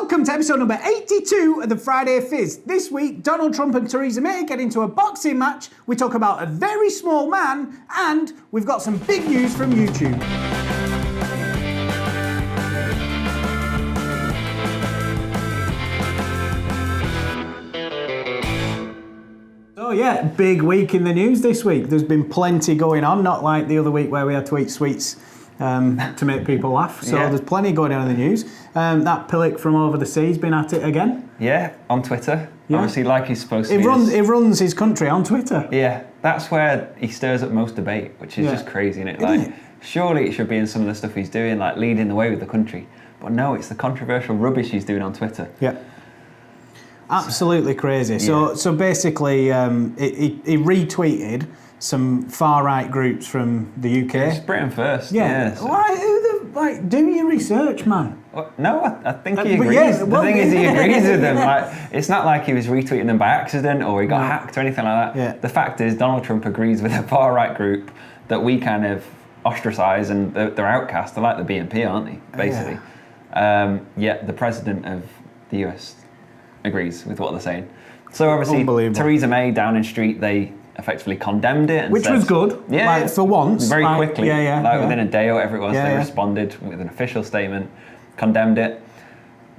Welcome to episode number 82 of the Friday Fizz. This week, Donald Trump and Theresa May get into a boxing match. We talk about a very small man, and we've got some big news from YouTube. Oh yeah, big week in the news this week. There's been plenty going on, not like the other week where we had to eat sweets to make people laugh. So there's plenty going on in the news. That Pillock from over the sea's been at it again. Yeah, on Twitter. Yeah. Obviously, like he's supposed to. He runs his country on Twitter. Yeah, that's where he stirs up most debate, which is just crazy, isn't it? Like, surely it should be in some of the stuff he's doing, like leading the way with the country. But no, it's the controversial rubbish he's doing on Twitter. Yeah. Absolutely crazy. So basically, he retweeted some far-right groups from the UK. It's Britain first. Yeah. Why? Do your research, man. Well, no, I think he agrees. The thing is, he agrees with them. Like, it's not like he was retweeting them by accident or he got hacked or anything like that. Yeah. The fact is, Donald Trump agrees with a far-right group that we kind of ostracise, and they're outcast. They're like the BNP, aren't they? Basically. Yet the president of the US agrees with what they're saying. So obviously, Theresa May, Downing Street, they effectively condemned it. And which was good. Yeah. Like, for once. Very quickly. Within a day or whatever it was, they responded with an official statement, condemned it.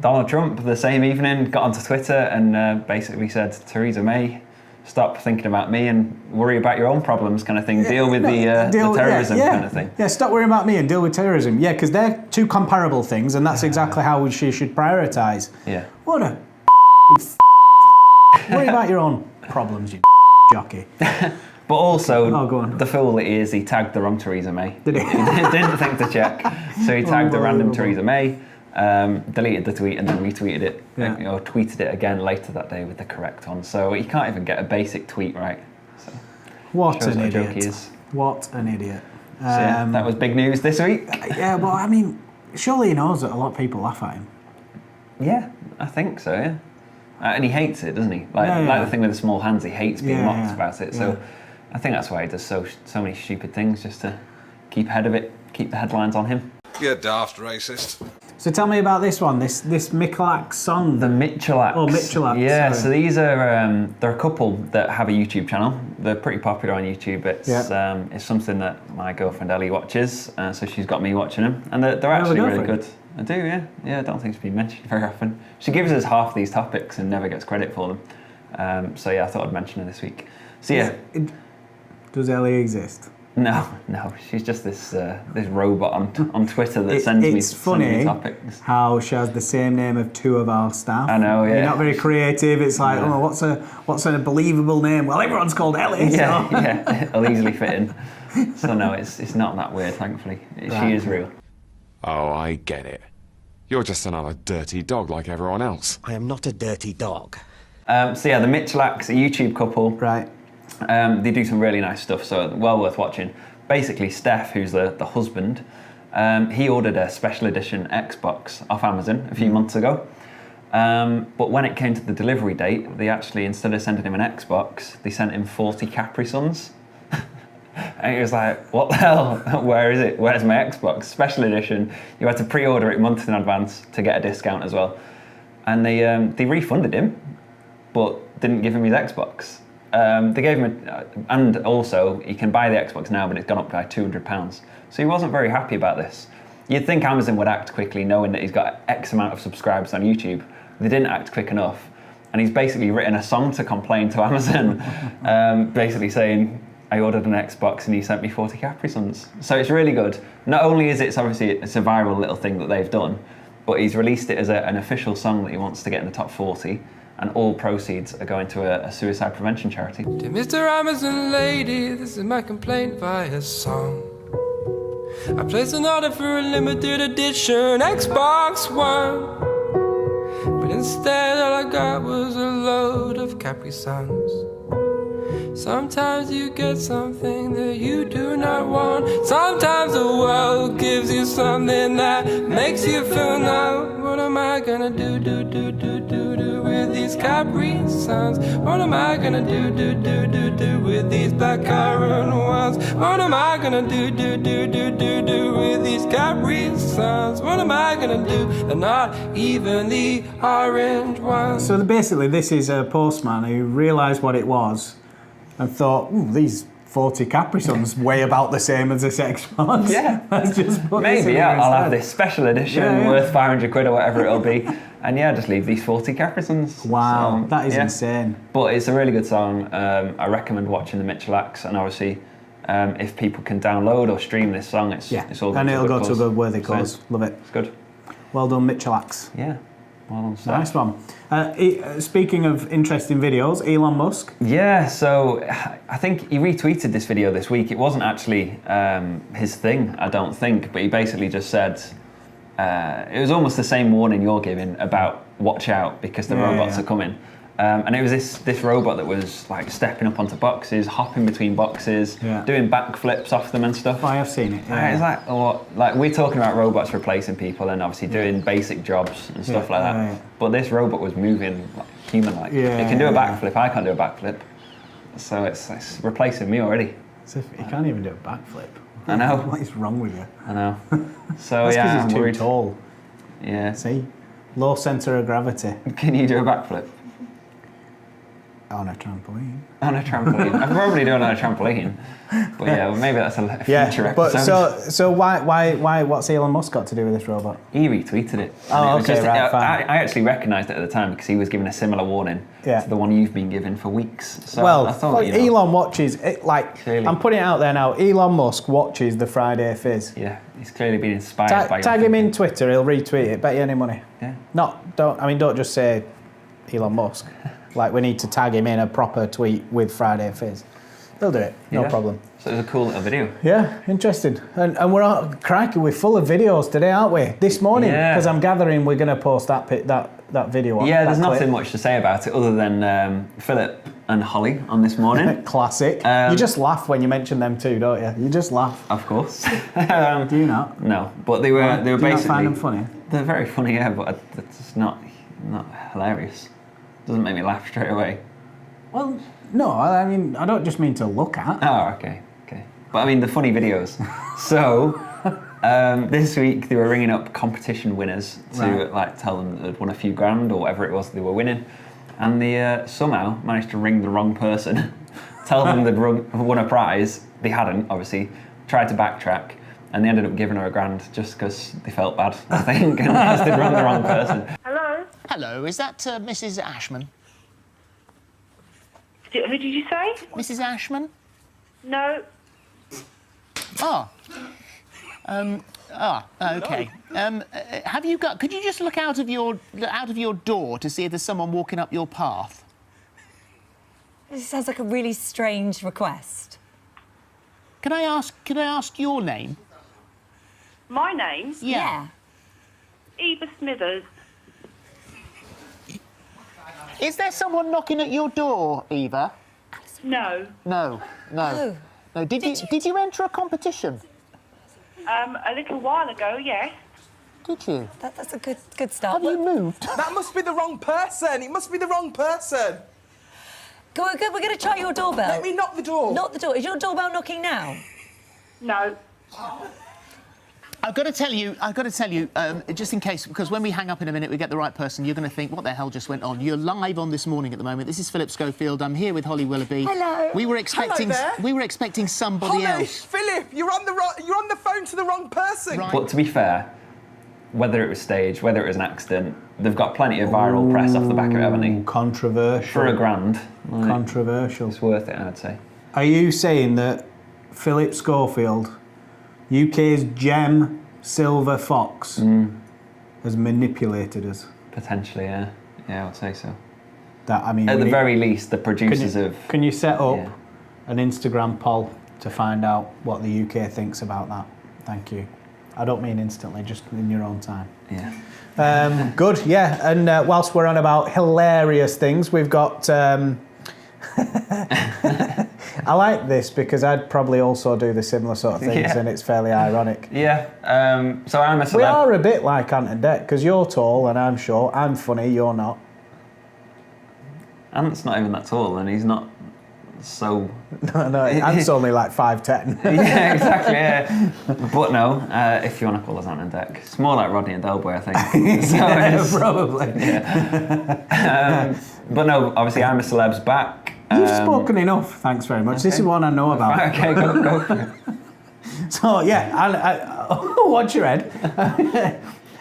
Donald Trump, the same evening, got onto Twitter and basically said, Theresa May, stop thinking about me and worry about your own problems kind of thing. Deal with the terrorism kind of thing. Yeah, stop worrying about me and deal with terrorism. Yeah, because they're two comparable things, and that's exactly how she should prioritise. Yeah. What a worry about your own problems, you jockey. But also, the fool that he is, he tagged the wrong Theresa May. Did he? He didn't think to check. So he tagged a random Theresa May, deleted the tweet and then retweeted it, or tweeted it again later that day with the correct one. So he can't even get a basic tweet right. So what an idiot. He is. What an idiot. So that was big news this week. Yeah, well, I mean, surely he knows that a lot of people laugh at him. Yeah, I think so, yeah. And he hates it, doesn't he? Like the thing with the small hands, he hates being mocked about it. So I think that's why he does so many stupid things, just to keep ahead of it, keep the headlines on him. You're daft racist. So tell me about this one, this Michalak song. The Michalaks. Oh, Michalaks. Yeah, so these are they're a couple that have a YouTube channel. They're pretty popular on YouTube. It's something that my girlfriend Ellie watches, so she's got me watching them, and they're actually really good. I do, yeah. Yeah, I don't think it's been mentioned very often. She gives us half these topics and never gets credit for them. So yeah, I thought I'd mention her this week. So yeah. Does Ellie exist? No. She's just this robot on Twitter that sends me topics. It's funny how she has the same name of two of our staff. I know, yeah. You're not very creative. It's like, what's a believable name? Well, everyone's called Ellie. Yeah, it'll easily fit in. So no, it's not that weird, thankfully. She is real. Oh, I get it. You're just another dirty dog like everyone else. I am not a dirty dog. So yeah, the Michalaks, a YouTube couple. Right. They do some really nice stuff, so well worth watching. Basically, Steph, who's the husband, he ordered a special edition Xbox off Amazon a few months ago. But when it came to the delivery date, they actually, instead of sending him an Xbox, they sent him 40 Capri Suns. And he was like, what the hell? Where is it? Where's my Xbox? Special edition. You had to pre-order it months in advance to get a discount as well. And they refunded him, but didn't give him his Xbox. They gave him and also he can buy the Xbox now, but it's gone up by £200. So he wasn't very happy about this. You'd think Amazon would act quickly, knowing that he's got X amount of subscribers on YouTube. They didn't act quick enough. And he's basically written a song to complain to Amazon, basically saying, I ordered an Xbox and he sent me 40 Capri Suns. So it's really good. Not only is it's a viral little thing that they've done, but he's released it as an official song that he wants to get in the top 40, and all proceeds are going to a suicide prevention charity. Dear Mr. Amazon lady, this is my complaint via song. I placed an order for a limited edition Xbox One, but instead all I got was a load of Capri Suns. Sometimes you get something that you do not want. Sometimes the world gives you something that makes you feel numb. What am I I gonna do with these Capri Suns? What am I gonna do with these blackcurrant ones? What am I gonna do with these Capri Suns? What am I gonna do? And not even the orange ones. So basically, this is a postman who realised what it was and thought, these 40 Capri Suns weigh about the same as this Xbox. Yeah. Let's just put this Maybe, in yeah, there I'll have instead. this special edition Yeah, yeah. worth 500 quid or whatever it'll be. And yeah, just leave these 40 Capri Suns. Wow, So, that is yeah. insane. But it's a really good song. I recommend watching the Mitchell acts, and obviously, if people can download or stream this song, it's all good. And it'll go to a good worthy So cause. Love it. It's good. Well done, Mitchell Axe. Yeah. Well done, Steph. Nice one. Speaking of interesting videos, Elon Musk. Yeah, so I think he retweeted this video this week. It wasn't actually his thing, I don't think, but he basically just said, it was almost the same warning you're giving about watch out because the robots are coming. And it was this robot that was like stepping up onto boxes, hopping between boxes, doing backflips off them and stuff. I have seen it. Yeah. It's like we're talking about robots replacing people and obviously doing basic jobs and stuff like that. Yeah. But this robot was moving like human-like. Yeah, It can do a backflip. I can't do a backflip. So it's replacing me already. As if you can't even do a backflip. I know. What is wrong with you? I know. So That's yeah, because I'm he's too worried. tall. Yeah. See? Low centre of gravity Can you do a backflip on a trampoline. on a trampoline? I can probably do it on a trampoline. But yeah, well, maybe that's a future episode. But so why? What's Elon Musk got to do with this robot? He retweeted it. Oh, And it was okay, right, fine. I actually recognised it at the time because he was giving a similar warning to the one you've been given for weeks. So Well, I thought, Elon watches it. Clearly. I'm putting it out there now. Elon Musk watches the Friday Fizz. Yeah, he's clearly been inspired by your Tag him thinking. in Twitter. He'll retweet it. Bet you any money. Yeah. Don't just say Elon Musk. Like we need to tag him in a proper tweet with Friday Fizz. He'll do it. No problem. So it was a cool little video. Yeah, interesting. And we're all, crikey, we're full of videos today, aren't we? This morning, because I'm gathering we're going to post that video. Yeah, there's that clip. nothing much to say about it other than Philip and Holly on this morning. Classic. You just laugh when you mention them too, don't you? You just laugh. Of course. Do you not? No, but they were Do you basically. not find them funny? They're very funny, yeah, but it's not hilarious. Doesn't make me laugh straight away. Well, no, I mean, I don't just mean to look at. Oh, okay. But I mean the funny videos. So this week they were ringing up competition winners to like tell them that they'd won a few grand or whatever it was they were winning, and they somehow managed to ring the wrong person, tell them they'd won a prize. They hadn't, obviously. Tried to backtrack, and they ended up giving her a grand just because they felt bad, I think, and because they'd rung the wrong person. Hello? Hello, is that Mrs. Ashman? Who did you say? Mrs. Ashman? No. Okay. Have you got? Could you just look out of your door to see if there's someone walking up your path? This sounds like a really strange request. Can I ask your name? My name? Yeah. Eva Smithers. Is there someone knocking at your door, Eva? No. No. Oh. No. Did you enter a competition? A little while ago, yes. Did you? That's a good start. Have you moved? That must be the wrong person. It must be the wrong person. We're going to try your doorbell. Let me knock the door. Knock the door. Is your doorbell knocking now? No. I've got to tell you, just in case, because when we hang up in a minute, we get the right person, you're going to think, what the hell just went on? You're live on This Morning at the moment. This is Philip Schofield. I'm here with Holly Willoughby. Hello. We were expecting somebody Holly, else. Philip, you're on the phone to the wrong person. Right. But to be fair, whether it was staged, whether it was an accident, they've got plenty of viral press off the back of it, haven't they? Controversial. For a grand. Like, Controversial. it's worth it, I'd say. Are you saying that Philip Schofield, UK's gem silver fox, has manipulated us? Potentially, yeah. Yeah, I would say so. That I mean, At the very least, the producers Can you set up Yeah. an Instagram poll to find out what the UK thinks about that? Thank you. I don't mean instantly, just in your own time. Yeah. Good, yeah. And whilst we're on about hilarious things, we've got... I I like this because I'd probably also do the similar sort of things, Yeah. and it's fairly ironic. Yeah. So I'm a celeb. We are a bit like Ant and Dec because you're tall and I'm short. I'm funny, you're not. Ant's not even that tall, and he's not so. No, Ant's only like 5'10". Yeah, exactly. Yeah. But no, if you want to call us Ant and Dec, it's more like Rodney and Delboy, I think. So it's- Probably. But no, obviously I'm a celeb's back. You've spoken enough. Thanks very much. This is one I know about. Okay, go for it. So yeah, I watch your head.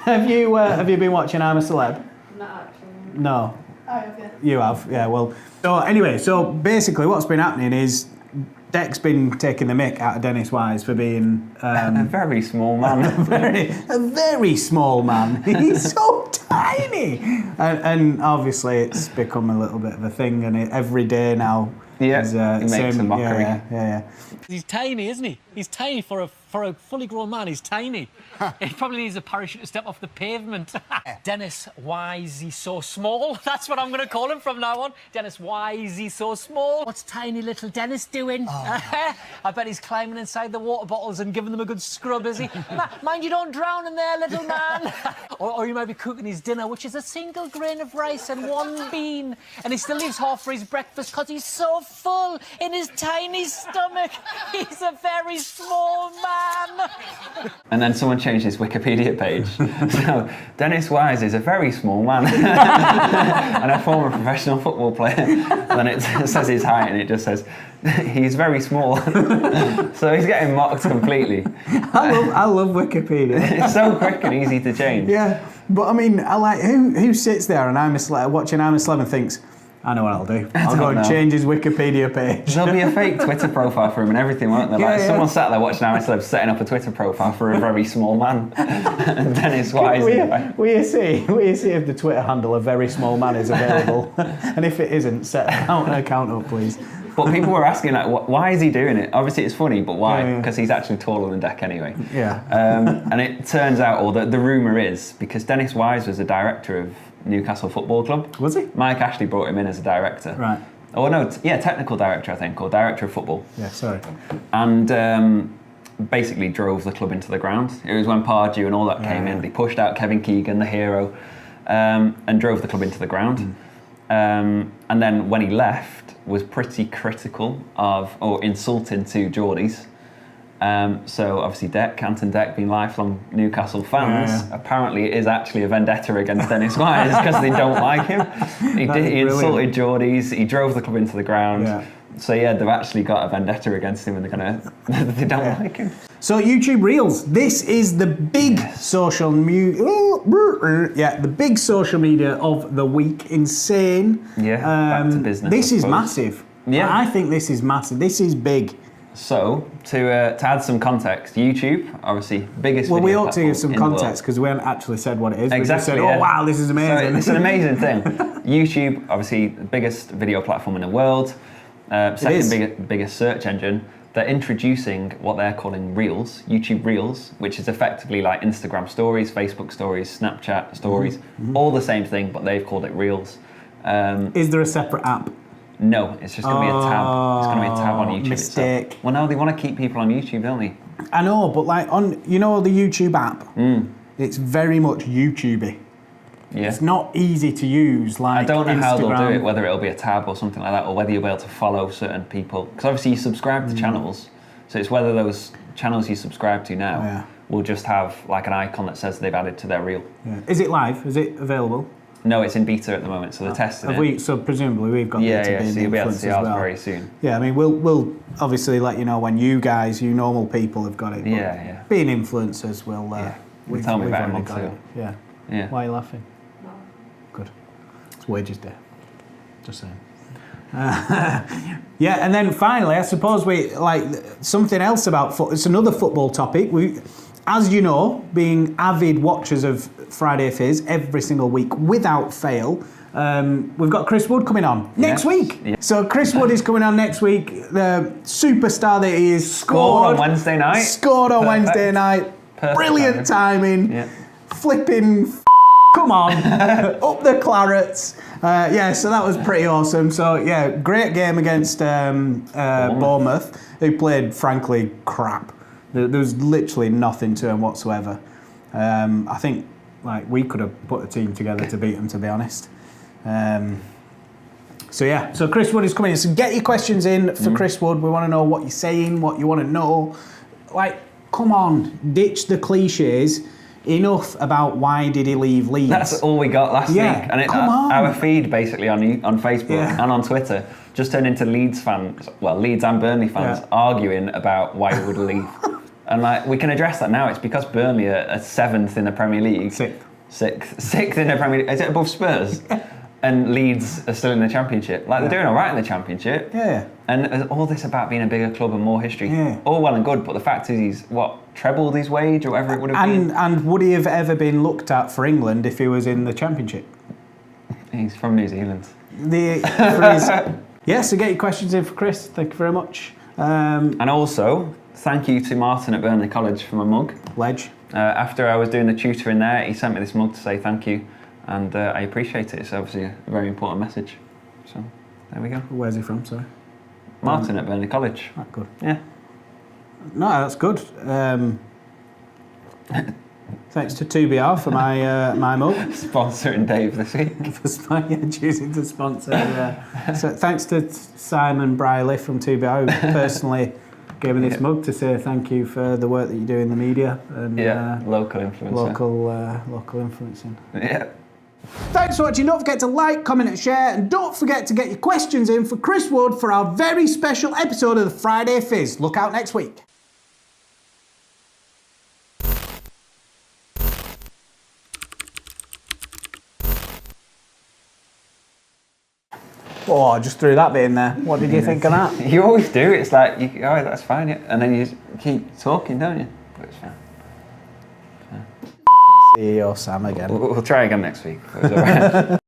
Have you been watching I'm a Celeb? Not actually. No. Oh, okay. You have, yeah. Well, so anyway, so basically, what's been happening is Dec's been taking the mick out of Dennis Wise for being A very small man. a very small man. He's so tiny, and obviously it's become a little bit of a thing, and every day now. Yeah, is, he makes a mockery. Yeah. He's tiny, isn't he? He's tiny for a fully grown man. He's tiny. He probably needs a parachute to step off the pavement. Dennis, why is he so small? That's what I'm going to call him from now on. Dennis, why is he so small? What's tiny little Dennis doing? I bet he's climbing inside the water bottles and giving them a good scrub, is he? Mind you don't drown in there, little man. or you might be cooking his dinner, which is a single grain of rice and one bean. And he still leaves half for his breakfast because he's so full in his tiny stomach. He's a very small man. And then someone changed his Wikipedia page. So Dennis Wise is a very small man and a former professional football player. And then it says his height, and it just says he's very small. So he's getting mocked completely. I love Wikipedia. It's so quick and easy to change. Yeah, but I mean, I like who sits there and watching I'm a Celeb and thinks, I know what I'll do. I'll go and change his Wikipedia page. There'll be a fake Twitter profile for him and everything, won't there? Like someone sat there watching I'm a Celeb setting up a Twitter profile for a very small man. And Dennis Wise. Will you see if the Twitter handle a very small man is available? And if it isn't, set an account up, please. But people were asking, like, why is he doing it? Obviously, it's funny, but why? Yeah. Because he's actually taller than Dec anyway. Yeah. And it turns out, or the rumour is, because Dennis Wise was a director of Newcastle Football Club. Was he? Mike Ashley brought him in as a director. Right. Oh no, technical director, I think, or director of football. Yeah, sorry. And basically drove the club into the ground. It was when Pardew and all that came in. They pushed out Kevin Keegan, the hero, and drove the club into the ground. And then when he left, was pretty critical of, or insulting to Geordies. So obviously Ant and Dec being lifelong Newcastle fans, apparently it is actually a vendetta against Dennis Wise because they don't like him. He insulted Geordies, he drove the club into the ground. Yeah. So yeah, they've actually got a vendetta against him and they don't like him. So YouTube Reels, this is the big the big social media of the week. Insane. Yeah, back to business. This is massive. Yeah. I think this is massive. This is big. So, to add some context, YouTube, obviously, biggest Well, we video ought to give some platform in the context because we haven't actually said what it is. Exactly, We just said, yeah. oh, wow, this is amazing. So it's an amazing thing. YouTube, obviously, the biggest video platform in the world, second biggest search engine. They're introducing what they're calling Reels, YouTube Reels, which is effectively like Instagram stories, Facebook stories, Snapchat stories, all the same thing, but they've called it Reels. Is there a separate app? No, it's just going to be a tab. It's going to be a tab on YouTube mistake. itself. Well, no, they want to keep people on YouTube, don't they? I know, but like on, the YouTube app, it's very much YouTubey. Yeah. It's not easy to use like I don't know Instagram. how they'll do it, whether it'll be a tab or something like that, or whether you'll be able to follow certain people. Because obviously you subscribe to channels, so it's whether those channels you subscribe to now will just have like an icon that says they've added to their reel. Yeah. Is it live? Is it available? No, it's in beta at the moment, so they're testing it. So presumably we've got Yeah, to be so you'll be able to see ours well. very soon. Yeah, I mean, we'll obviously let you know when you guys, you normal people, have got it. but Yeah. Being influencers, we'll Tell me about already him got too. it. Yeah. Yeah. Why are you laughing? No. Good. It's wages day. Just saying. Yeah, and then finally, I suppose we like something else about football. It's another football topic. We, as you know, being avid watchers of Friday Fizz every single week without fail, we've got Chris Wood coming on next week. Yeah. So Chris Wood is coming on next week. The superstar that he is, Scored on Wednesday night. Scored on Perfect. Wednesday night. Perfect Brilliant timing. Yeah. Flipping. Come on, up the clarets. Yeah, so that was pretty awesome. So, yeah, great game against Bournemouth, who played, frankly, crap. There was literally nothing to them whatsoever. I think we could have put a team together to beat them, to be honest. So Chris Wood is coming in. So get your questions in for Chris Wood. We want to know what you're saying, what you want to know. Come on, ditch the cliches. Enough about why did he leave Leeds. That's all we got last week. And our feed basically on Facebook and on Twitter just turned into Leeds fans, Leeds and Burnley fans arguing about why he would leave. And we can address that now. It's because Burnley are 7th in the Premier League. Sixth in the Premier League. Is it above Spurs? And Leeds are still in the Championship. They're doing all right in the Championship. Yeah. And all this about being a bigger club and more history. Yeah. All well and good, but the fact is he's, trebled his wage or whatever it would have been. And would he have ever been looked at for England if he was in the Championship? He's from New Zealand. So get your questions in for Chris. Thank you very much. And also, thank you to Martin at Burnley College for my mug. Ledge. After I was doing the tutoring there, he sent me this mug to say thank you. And I appreciate it. It's obviously a very important message. So, there we go. Where's he from, sorry? Martin at Burnley College. Good. Yeah. No, that's good. Thanks to 2BR for my mug. Sponsoring Dave this week. For choosing to sponsor. So thanks to Simon Briley from 2BR who personally gave me this mug to say thank you for the work that you do in the media. And, local influencer. Local influencing. Yeah. Thanks for watching. Don't forget to like, comment and share, and don't forget to get your questions in for Chris Wood for our very special episode of the Friday Fizz. Look out next week. Oh, I just threw that bit in there. What did you think of that? You always do. It's that's fine, and then you just keep talking, don't you? But it's fine. CEO Sam again. We'll try again next week. It was all right.